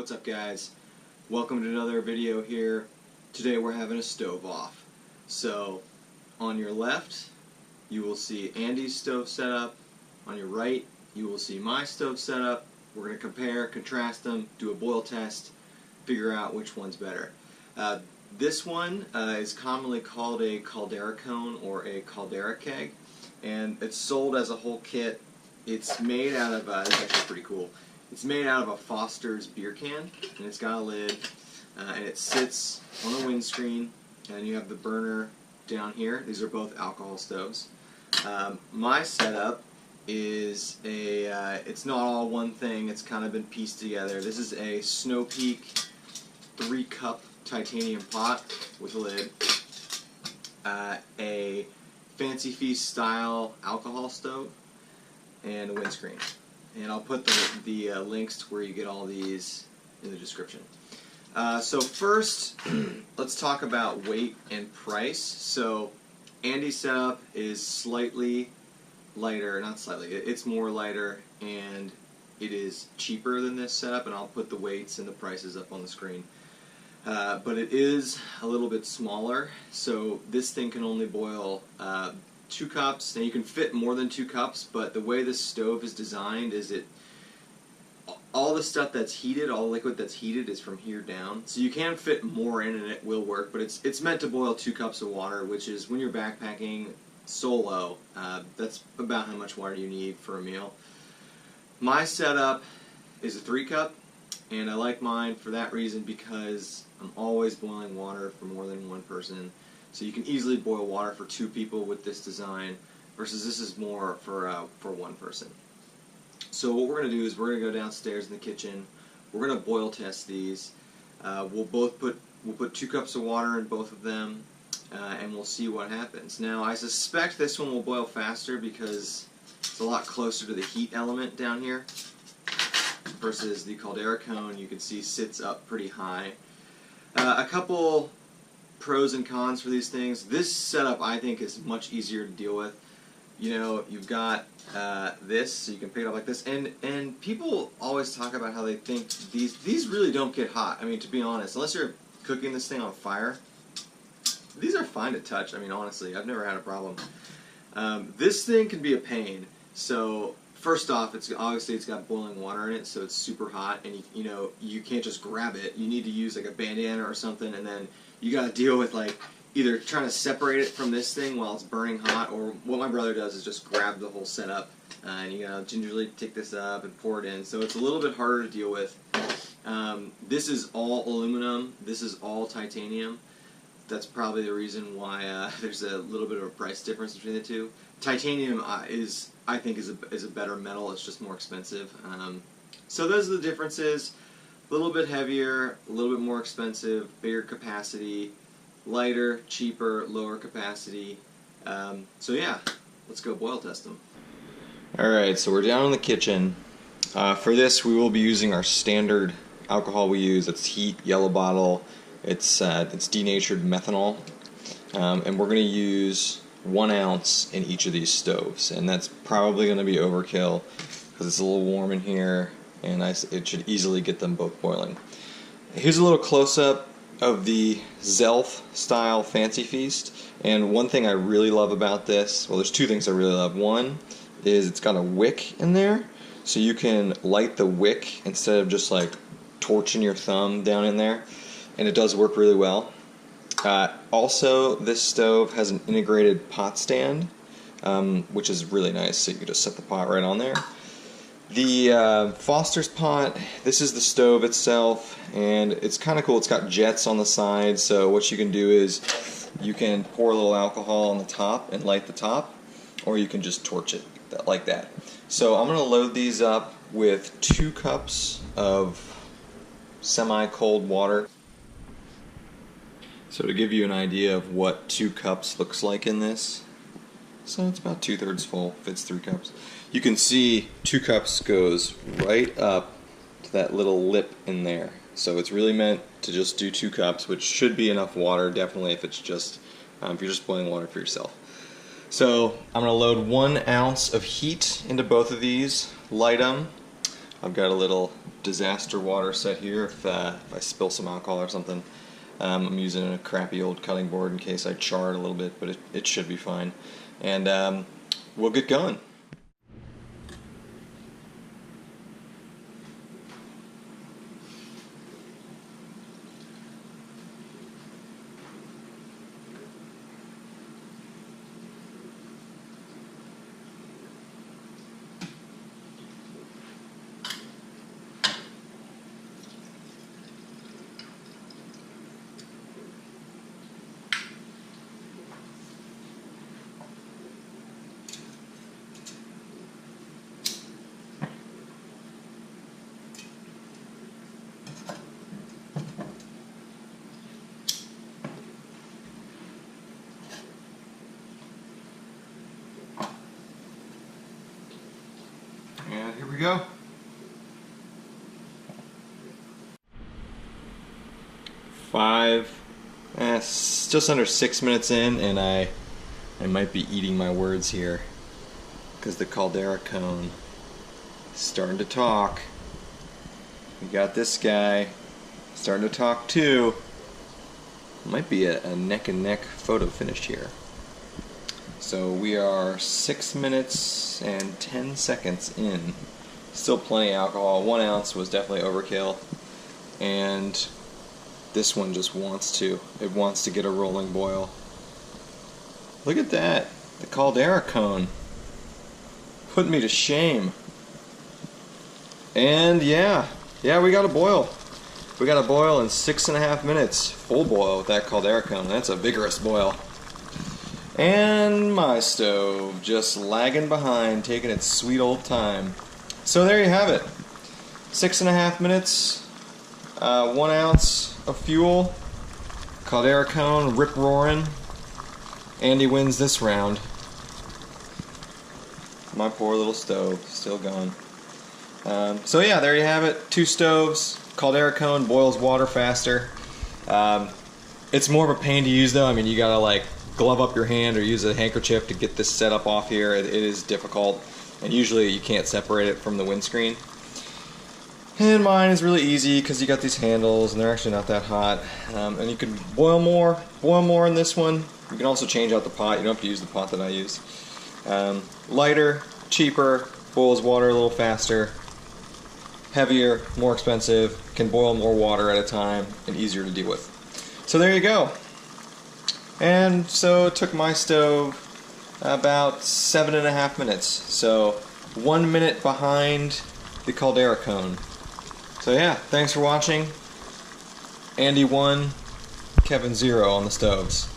What's up, guys? Welcome to another video here. Today we're having a stove off. So on your left you will see Andy's stove setup. On your right you will see my stove setup. We're going to compare, contrast them, do a boil test, figure out which one's better. This one is commonly called a Caldera cone or a Caldera keg, and it's sold as a whole kit. It's made out of, it's actually pretty cool. It's made out of a Foster's beer can, and it's got a lid, and it sits on a windscreen, and you have the burner down here. These are both alcohol stoves. My setup is it's not all one thing, it's kind of been pieced together. This is a Snow Peak 3-cup titanium pot with a lid, a Fancee Feast style alcohol stove, and a windscreen. And I'll put the links to where you get all these in the description. So first, let's talk about weight and price. So Andy's setup is slightly lighter, not slightly, it's more lighter, and it is cheaper than this setup, and I'll put the weights and the prices up on the screen. But it is a little bit smaller, so this thing can only boil 2 cups. Now you can fit more than 2 cups, but the way this stove is designed is all the stuff that's heated, all the liquid that's heated is from here down. So you can fit more in and it will work, but it's meant to boil 2 cups of water, which is, when you're backpacking solo, that's about how much water you need for a meal. My setup is a 3-cup, and I like mine for that reason because I'm always boiling water for more than one person. So you can easily boil water for 2 people with this design, versus this is more for one person. So what we're going to do is we're going to go downstairs in the kitchen. We're going to boil test these. We'll put 2 cups of water in both of them, and we'll see what happens. Now I suspect this one will boil faster because it's a lot closer to the heat element down here, versus the Caldera cone, you can see, sits up pretty high. A couple pros and cons for these things. This setup, I think, is much easier to deal with. You know, you've got this, so you can pick it up like this, and people always talk about how they think these really don't get hot. I mean, to be honest, unless you're cooking this thing on fire, these are fine to touch. I mean, honestly, I've never had a problem. This thing can be a pain. So first off, obviously it's got boiling water in it, so it's super hot, and you know, you can't just grab it. You need to use like a bandana or something, and then you got to deal with like either trying to separate it from this thing while it's burning hot, or what my brother does is just grab the whole setup, and you gotta gingerly take this up and pour it in. So it's a little bit harder to deal with. This is all aluminum. This is all titanium. That's probably the reason why there's a little bit of a price difference between the two. Titanium I think is a better metal. It's just more expensive. So those are the differences. A little bit heavier, a little bit more expensive, bigger capacity, lighter, cheaper, lower capacity. So yeah, let's go boil test them. Alright, so we're down in the kitchen. For this we will be using our standard alcohol we use. It's Heat Yellow Bottle. It's denatured methanol. And we're going to use 1 ounce in each of these stoves. And that's probably going to be overkill because it's a little warm in here, and it should easily get them both boiling. Here's a little close-up of the Zelf style Fancee Feast, and one thing I really love about this, well, there's 2 things I really love. One is it's got a wick in there, so you can light the wick instead of just like torching your thumb down in there, and it does work really well. Also, this stove has an integrated pot stand, which is really nice, so you can just set the pot right on there. The Foster's pot, this is the stove itself, and it's kind of cool. It's got jets on the side, so what you can do is you can pour a little alcohol on the top and light the top, or you can just torch it like that. So I'm going to load these up with 2 cups of semi-cold water. So to give you an idea of what 2 cups looks like in this, so it's about 2/3 full, fits 3 cups. You can see 2 cups goes right up to that little lip in there. So it's really meant to just do 2 cups, which should be enough water, definitely if it's just if you're just boiling water for yourself. So I'm going to load 1 ounce of heat into both of these, light them. I've got a little disaster water set here if I spill some alcohol or something. I'm using a crappy old cutting board in case I char it a little bit, but it should be fine. And we'll get going. And here we go. Just under 6 minutes in, and I might be eating my words here because the Caldera cone is starting to talk. We got this guy starting to talk too. Might be a neck and neck photo finish here. So we are 6 minutes and 10 seconds in. Still plenty of alcohol. 1 ounce was definitely overkill. And this one just wants to. It wants to get a rolling boil. Look at that. The Caldera cone. Put me to shame. And yeah, we got a boil. We got a boil in 6.5 minutes. Full boil with that Caldera cone. That's a vigorous boil. And my stove just lagging behind, taking its sweet old time. So there you have it. 6.5 minutes, 1 ounce of fuel, Caldera cone rip-roaring. Andy wins this round. My poor little stove, still going. So yeah, there you have it. 2 stoves, Caldera cone boils water faster. It's more of a pain to use though. I mean, you gotta like glove up your hand or use a handkerchief to get this set up off here. It is difficult, and usually you can't separate it from the windscreen. And mine is really easy because you got these handles and they're actually not that hot. And you can boil more in this one. You can also change out the pot. You don't have to use the pot that I use. Lighter, cheaper, boils water a little faster. Heavier, more expensive, can boil more water at a time, and easier to deal with. So there you go. And so it took my stove about 7.5 minutes. So 1 minute behind the Caldera cone. So yeah, thanks for watching. Andy 1, Kevin 0 on the stoves.